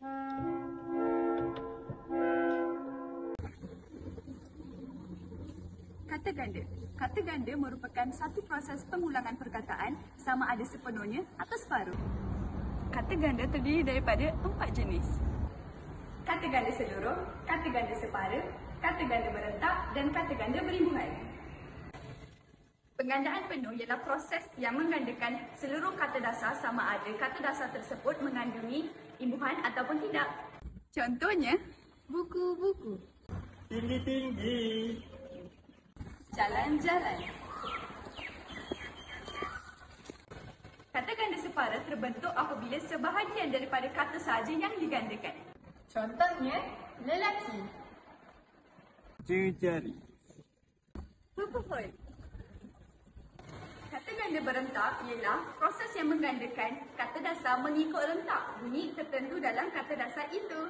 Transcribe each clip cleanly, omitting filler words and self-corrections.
Kata ganda. Kata ganda merupakan satu proses pengulangan perkataan sama ada sepenuhnya atau separuh. Kata ganda terdiri daripada 4 jenis. Kata ganda seluruh, kata ganda separa, kata ganda berentak dan kata ganda berimbuhan. Penggandaan penuh ialah proses yang menggandakan seluruh kata dasar sama ada kata dasar tersebut mengandungi imbuhan ataupun tidak. Contohnya, buku-buku, tinggi-tinggi, jalan-jalan. Kata ganda separa terbentuk apabila sebahagian daripada kata sahaja yang digandakan. Contohnya, lelaki, jari, Pohon. Kata ganda berentak ialah proses yang menggandakan kata dasar mengikut rentak bunyi tertentu dalam kata dasar itu.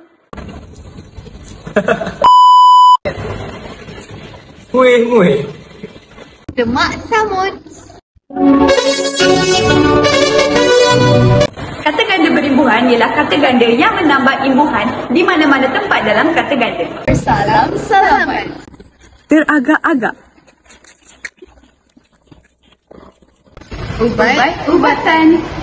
muih, demak samut. Kata ganda berimbuhan ialah kata ganda yang menambah imbuhan di mana-mana tempat dalam kata ganda. Bersalam-salaman, Teragak-agak, ubat-ubatan.